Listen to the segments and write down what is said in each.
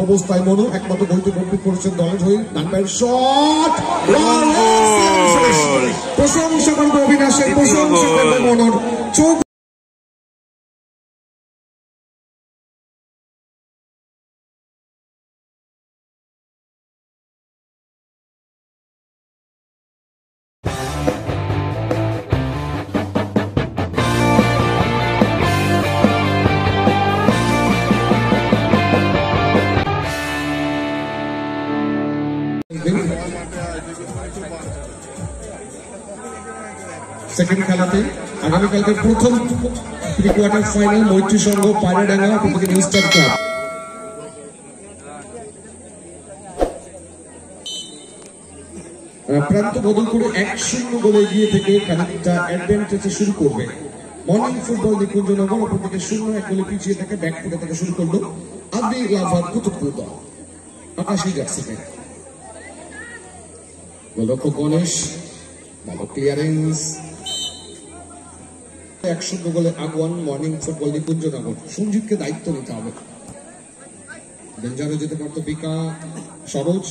অবস্থায় মনো একমাত্র গোলটি কমপ্লিট করেছেন দলের হয়ে। ডান পায়ের শট, প্রশংসা করবো অবিনাশের, প্রশংসা করবো মনোর। চোখ সেকেন্ড খেলাতে আগামীকালকে প্রথম প্রি কোয়ার্টার ফাইনাল মৈত্রী সংঘ পায়রাডাঙ্গা প্রতিদিন ইস্টার ক্লাব। প্রান্ত বদল করে 1-0 গোলে এগিয়ে থেকে খানিকটা অ্যাডভান্টেজে শুরু করবে মর্নিং ফুটবল নিকুঞ্জনগর। অপর থেকে 0-1 গোলে পিছিয়ে থেকে ব্যাক ফুটে থেকে শুরু করলো আদি লাভার কুতুবপুর দল। আকাশী জার্সিতে গোলরক্ষক গণেশ, ভালো ক্লিয়ারেন্স। 1-0 গোলে আগুয়ান মর্নিং ফুটবল নিকুঞ্জনগর। সঞ্জিতকে দায়িত্ব নিতে হবে। ডেঞ্জারে যেতে পারতো বিকা, সরোজ।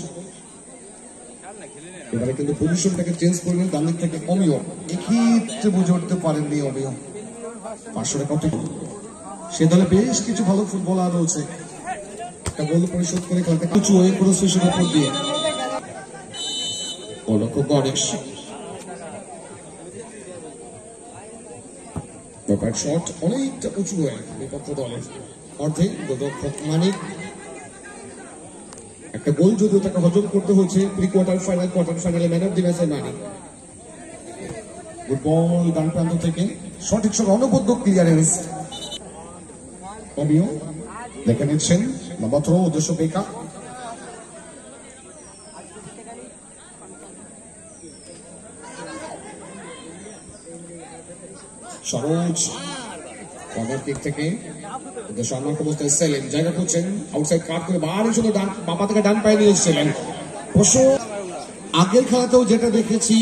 এবারে কিন্তু পজিশনটাকে চেঞ্জ করলেন ডান দিক থেকে অমিয়। এক্ষেত্রে বুঝে উঠতে পারেননি অমিয়। 500 টাকা সে দলে বেশ কিছু ভালো ফুটবলার রয়েছে। একটা গোল পরিশোধ করে খেলতে কিছু ওই প্রসেসের উপর দিয়ে গোলরক্ষক গণেশ। শট অনেকটা উঁচু হয়ে বিপক্ষ দলের অর্ধে। গোলরক্ষক মানিক একটা গোল যদিও তাকে হজম করতে হয়েছে প্রি কোয়ার্টার ফাইনালে ম্যান অফ দি ম্যাচের মানিক। ফুটবল ডান প্রান্ত থেকে সঠিক সময় অনবদ্য ক্লিয়ারেন্স। অমিয় দেখে নিচ্ছেন নবত্র উদ্দেশ্য বেকা। সরোজ কর্নার কিক থেকে সম্মান অবস্থায় সেলেন জায়গা করছেন আউটসাইড কাট করে বাড়ি শুধু বাবা থেকে ডান পায়ে নিয়ে এসেছিলেন। অবশ্য আগের খেলাতেও যেটা দেখেছি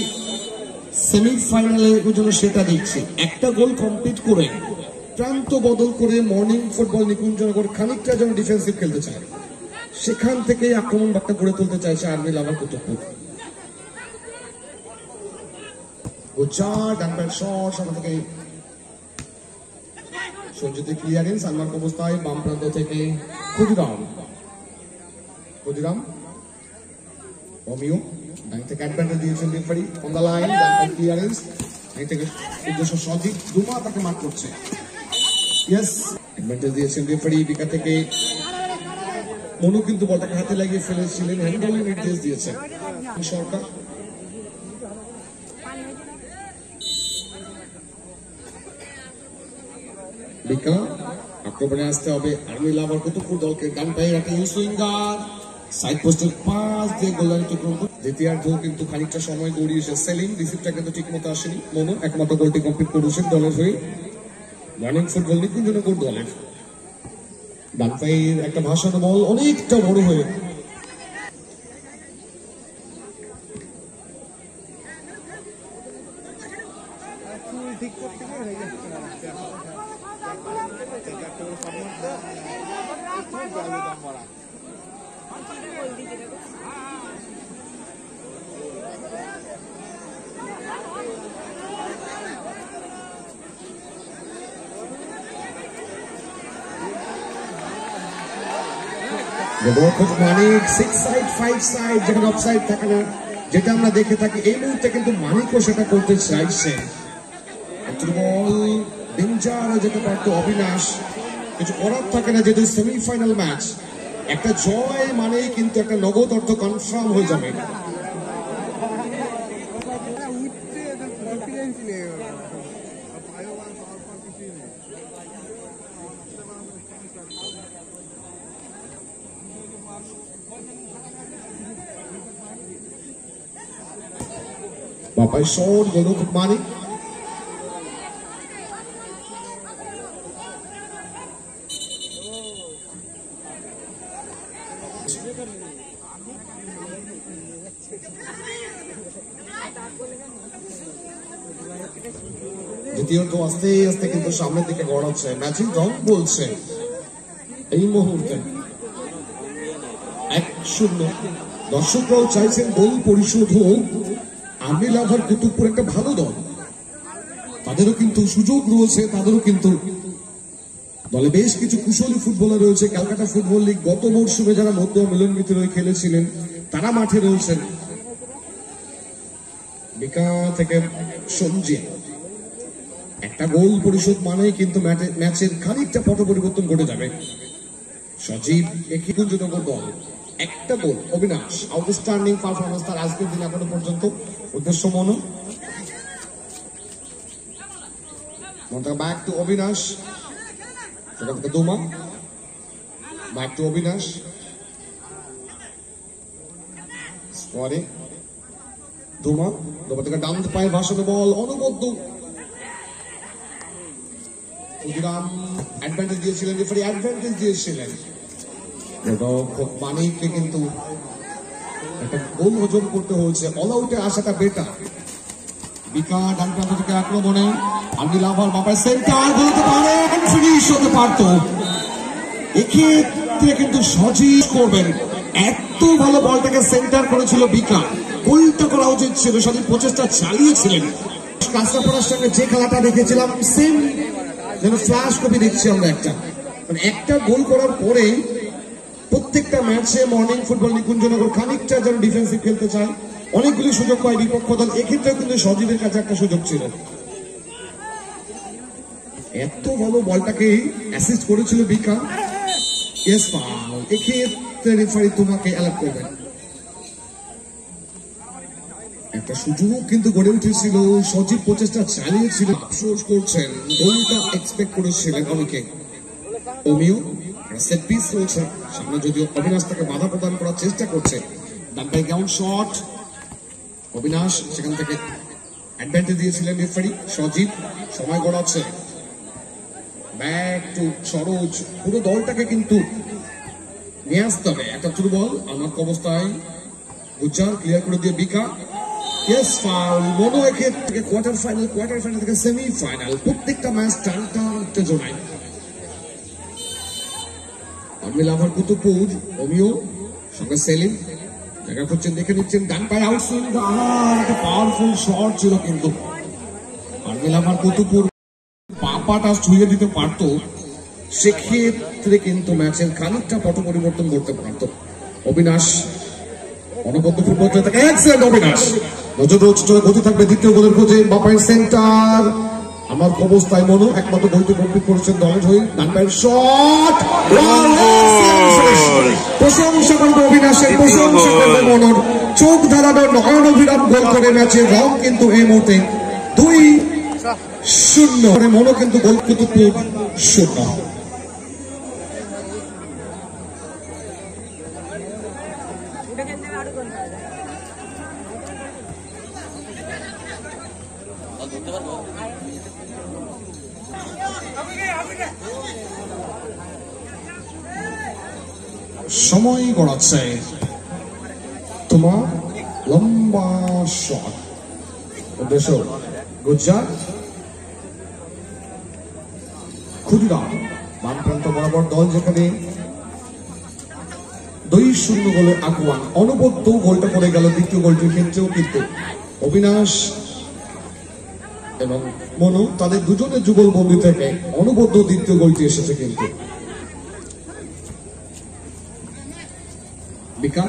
সেমিফাইনালের জন্য সেটা দেখছি। একটা গোল কমপ্লিট করে প্রান্ত বদল করে মর্নিং ফুটবল নিকুঞ্জনগর খানিকটা যেন ডিফেন্সিভ খেলতে চায়, সেখান থেকে আক্রমণ বার্তা গড়ে তুলতে চাইছে আর্মি লাভার কুতুবপুর। ডান পায়ের শট সামনে থেকে সঞ্জিতের ক্লিয়ারেন্স। আনমার্ক অবস্থায় বাম প্রান্ত থেকে ক্ষুদিরাম অমিয় ডান থেকে অ্যাডভান্টেজ দিয়েছেন রেফারি অন দ্য লাইন। ডান পায়ের ক্লিয়ারেন্স থেকে উদ্দেশ্য সঠিক দুমা তাকে মার্ক করছে। ইয়েস অ্যাডভান্টেজ দিয়েছেন রেফারি। বিকা থেকে মনু কিন্তু বলটাকে হাতে লাগিয়ে ফেলেছিলেন, হ্যান্ডবলের নির্দেশ দিয়েছেন সরকার। বিকা আক্রমণে আসতে হবে আর্মি লাভার কুতুবপুর দলকে। ডান পায়ে একটা সুইঙ্গার সাইড পোস্টের পাস দিয়ে গোললাইন অতিক্রম করে দ্বিতীয়ার্ধ কিন্তু খানিকটা সময় গড়িয়েছে সেলিম। রিসিভটা কিন্তু ঠিক মতো আসেনি। মনু একমাত্র গোলটি কমপ্লিট করেছেন দলের হয়ে মর্নিং ফুটবল নিকুঞ্জনগর দলের। ডান পায়ের একটা ভাসানো বল অনেকটা বড় হয়ে মানিক 6 সাইড 5 সাইড যেখানে অফসাইড থাকে না, যেটা আমরা দেখে থাকি এই মুহূর্তে কিন্তু মানিকও সেটা করতে চাইছেন। বল ডেঞ্জারে যেতে পারতো অবিনাশ, কিছু করার থাকে না যেহেতু সেমিফাইনাল ম্যাচ। একটা জয় মানেই কিন্তু একটা নগদ অর্থ কনফার্ম হয়ে যাবে। বাপাই শট গোলরক্ষক মানিক। দ্বিতীয়ত আস্তে আস্তে কিন্তু সামনের দিকে গড়াচ্ছে, ম্যাচিং রং বলছে এই মুহূর্তে। 1-0। দর্শকরাও চাইছেন গোল পরিশোধ হোক। আর্মি লাভার কুতুবপুর একটা ভালো দল, তাদেরও কিন্তু সুযোগ রয়েছে, তাদেরও কিন্তু দলে বেশ কিছু কুশলী ফুটবলার রয়েছে। ক্যালকাটা ফুটবল লিগ গত মরশুমে যারা মধ্য মিলনমিত হয়ে খেলেছিলেন তারা মাঠে রয়েছেন। বিকা থেকে সঞ্জিত, একটা গোল পরিশোধ মানেই কিন্তু ম্যাচের খানিকটা পট পরিবর্তন ঘটে যাবে। সজীব কুঞ্জনগর দল একটা গোল। অবিনাশ আউটস্ট্যান্ডিং পারফরমেন্স তার আজকের দিন এখনো পর্যন্ত। উদ্দেশ্য মনো, ব্যাক টু অবিনাশ, সেখান থেকে দুমা, ব্যাক টু অবিনাশ, স্কোয়ারে দুমা, দুমা থেকে ডান পায়ে ভাসানো বল, অনবদ্য ক্ষুদিরাম অ্যাডভান্টেজ দিয়েছিলেন, রেফারি অ্যাডভান্টেজ দিয়েছিলেন। মানিককে কিন্তু একটা গোল হজম করতে হয়েছে, অল আউটে আসাটা বেটার। বিকা ডান প্রান্ত থেকে আক্রমণে আর্মি লাভার বাপায় সেন্টার বলতে পারে, ফিনিশ হতে পারত। এক্ষেত্রে কিন্তু সজীব করবেন, এত ভালো বলটাকে সেন্টার করেছিল বিকা, গোলটা করা উচিত ছিল। সজীব প্রচেষ্টা চালিয়েছিলেন। কাঁচরাপাড়ার সঙ্গে যে খেলাটা দেখেছিলাম সেম যেন ফ্ল্যাশ কপি দেখছি আমরা। একটা গোল করার পরে প্রত্যেকটা ম্যাচে মর্নিং ফুটবল নিকুঞ্জনগর খানিকটা যেন ডিফেন্সিভ খেলতে চায়, অনেকগুলি সুযোগ পায় বিপক্ষ দল। এক্ষেত্রেও কিন্তু সজীবের কাছে একটা সুযোগ ছিল। এত ভালো বলটাকে অ্যাসিস্ট করেছিল বিকা। ইয়েস ফাউল, এক্ষেত্রে রেফারি তোমাকে অ্যালার্ট করবেন। একটা সুযোগ কিন্তু গড়ে উঠেছিল, সজীব প্রচেষ্টা চালিয়েছিল। আফসোস করছেন, গোলটা এক্সপেক্ট করেছিলেন অনেকে। ওমিও সেট পিস রয়েছে সামনে, যদিও অবিনাশ তাকে বাধা প্রদান করার চেষ্টা করছে। Done by ground shot, Avinash সেখান থেকে অ্যাডভান্টেজ দিয়েছিলেন রেফারি। সজীব সময় গড়াচ্ছে, ব্যাক টু সরোজ। পুরো দলটাকে কিন্তু নিয়ে আসতে হবে। একটা থ্রু বল আমার অবস্থায় গুজ্জার ক্লিয়ার করে দিয়ে বিকা। ইয়েস ফাউল, মনো এক্ষেত্রে কোয়ার্টার ফাইনাল থেকে সেমি ফাইনাল, প্রত্যেকটা ম্যাচ টানটা উত্তেজনায়। আর্মি লাভার কুতুবপুর, অমিও সঙ্গে সেলিম জায়গা করছেন, দেখে নিচ্ছেন ডান পায়ে আউটসুইং, একটা পাওয়ারফুল শট ছিল কিন্তু আর্মি লাভার কুতুবপুর পাটা ছুঁয়ে দিতে পারত, সেক্ষেত্রে কিন্তু ম্যাচের খানিকটা পট পরিবর্তন করতে পারত। অবিনাশ অনবদ্য ফুটবল থাকে, এক্সেলেন্ট অবিনাশ। নজর চলে গতি থাকবে দ্বিতীয় গোলের খোঁজে। বাপায়ের সেন্টার আমার অবস্থায় মনো একমাত্র গোলটি কমপ্লিট করেছেন দলের হয়ে। ডান পায়ের শট, প্রশংসা করবে অবিনাশের, প্রশংসা করবে মনোর। চোখ ধাঁধানো নয়ন অভিরাম গোল করে ম্যাচের রং কিন্তু এই মুহূর্তে 2-0। মনো কিন্তু গোল কুতুবপুর 0। সময় গড়াচ্ছে তোমার লম্বা শট। উদ্দেশ্য গুজ্জার, ক্ষুদিরাম বাম প্রান্ত বরাবর দল যেখানে 2-0 গোলে আগুয়ান। অনবদ্য গোলটা পড়ে গেল দ্বিতীয় গোলটির ক্ষেত্রেও কিন্তু অবিনাশ এবং মনু তাদের দুজনের যুগলবন্দি থেকে অনবদ্য দ্বিতীয় গোলটি এসেছে কিন্তু। বিকা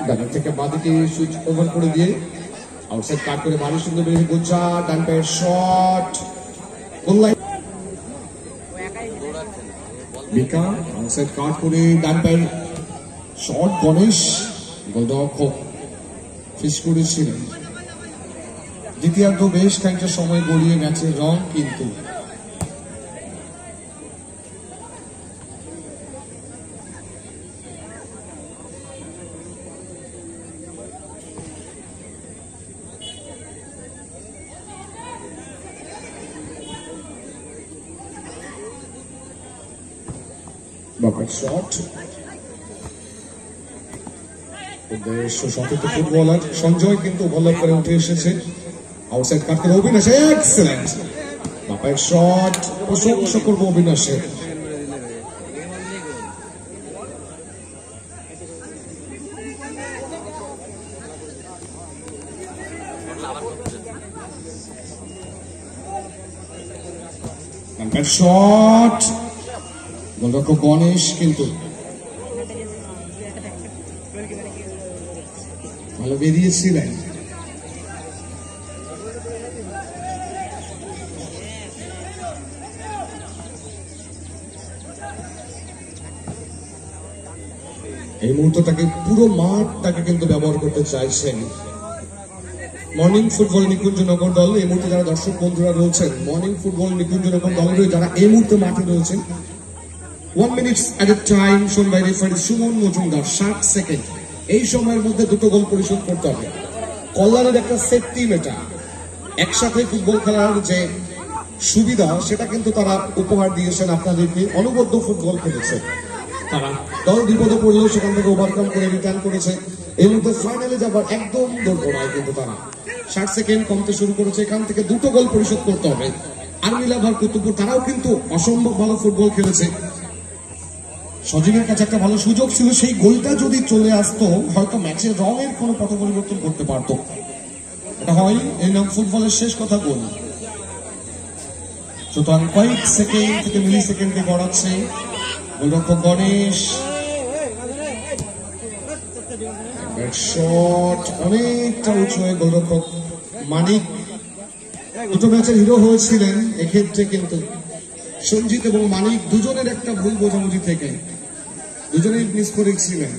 ডান থেকে বাদিকে সুইচ ওভার করে দিয়ে আউটসাইড কাট করে ভারী সুন্দর বেরিয়ে গোচ্ছা। ডান পায়ের শট, গোল লাইন। বিকা আউটসাইড কাট করে ডান পায়ের শট, গণেশ গোলরক্ষক ফিস করেছিলেন। দ্বিতীয়ার্ধ বেশ খানিকটা সময় গড়িয়ে ম্যাচের রং কিন্তু বাপার শট বেশ সতর্ক ফুটবলার সঞ্জয় কিন্তু ওভারল্যাপ করে উঠে এসেছে আউটসাইড কাট করে অবিনাশ এক্সেলেন্ট বাপার শট প্রশংসা করবো অবিনাশের শট গোলরক্ষক গণেশ কিন্তু ভালো বেরিয়েছিলেন এই মুহূর্তটাকে পুরো মাঠটাকে কিন্তু ব্যবহার করতে চাইছেন মর্নিং ফুটবল নিকুঞ্জনগর দল। এই মুহূর্তে যারা দর্শক বন্ধুরা রয়েছেন মর্নিং ফুটবল নিকুঞ্জনগর দলের যারা এই মুহূর্তে মাঠে রয়েছেন 1 minute at a time shown by referee Suman Majumdar 60 second এই সময়ের মধ্যে দুটো গোল পরিশোধ করতে হবে। কল্যাণের একটা সেট টিম এটা একসাথে ফুটবল খেলার যে সুবিধা সেটা কিন্তু তারা উপহার দিয়েছেন আপনাদেরকে অনবদ্য ফুটবল খেলেছে তারা দল বিপদে পড়লেও সেখান থেকে ওভারকাম করে রিটার্ন করেছে এই মুহূর্তে ফাইনালে যাবার একদম দোরগোড়ায় কিন্তু তারা 60 সেকেন্ড কমতে শুরু করেছে এখান থেকে দুটো গোল পরিশোধ করতে হবে। আর্মিলাভার কুতুবপুর তারাও কিন্তু অসম্ভব ভালো ফুটবল খেলেছে সজীবের কাছে একটা ভালো সুযোগ ছিল সেই গোলটা যদি চলে আসতো হয়তো ম্যাচের রঙের কোনো পথ পরিবর্তন করতে পারতো এটা হয় এই নাম ফুটবলের শেষ কথা গোল সুতরাং কয়েক সেকেন্ড থেকে মিলি সেকেন্ডে গড়াচ্ছে গোলরক্ষক গণেশ শট অনেকটা উঁচু হয়ে গোলরক্ষক মানিক দুটো ম্যাচের হিরো হয়েছিলেন এক্ষেত্রে কিন্তু সঞ্জিত এবং মানিক দুজনের একটা ভুল বোঝাবুঝি থেকে দুজনেই মিস করেছিলেন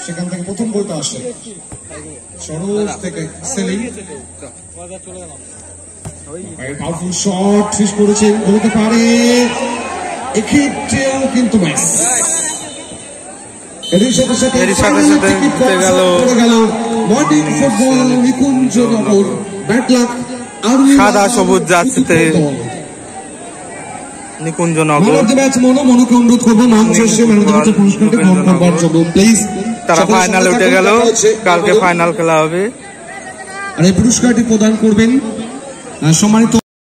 সেখান থেকে প্রথম গোলটা আসে সরোজ থেকে সেলিম পাওয়ারফুল শট শেষ করেছেন বলতে পারে এক্ষেত্রেও কিন্তু ম্যাচ এর সাথে সাথে গেল morning football Nikunjanagar bad luck সাদা সবুজ যাচ্ছে নিকুঞ্জনগর মনকে অনুরোধ করবো পুরস্কারটি গ্রহণ করবার জন্য প্লিজ তারা ফাইনালে উঠে গেল কালকে ফাইনাল খেলা হবে আর এই পুরস্কারটি প্রদান করবেন সম্মানিত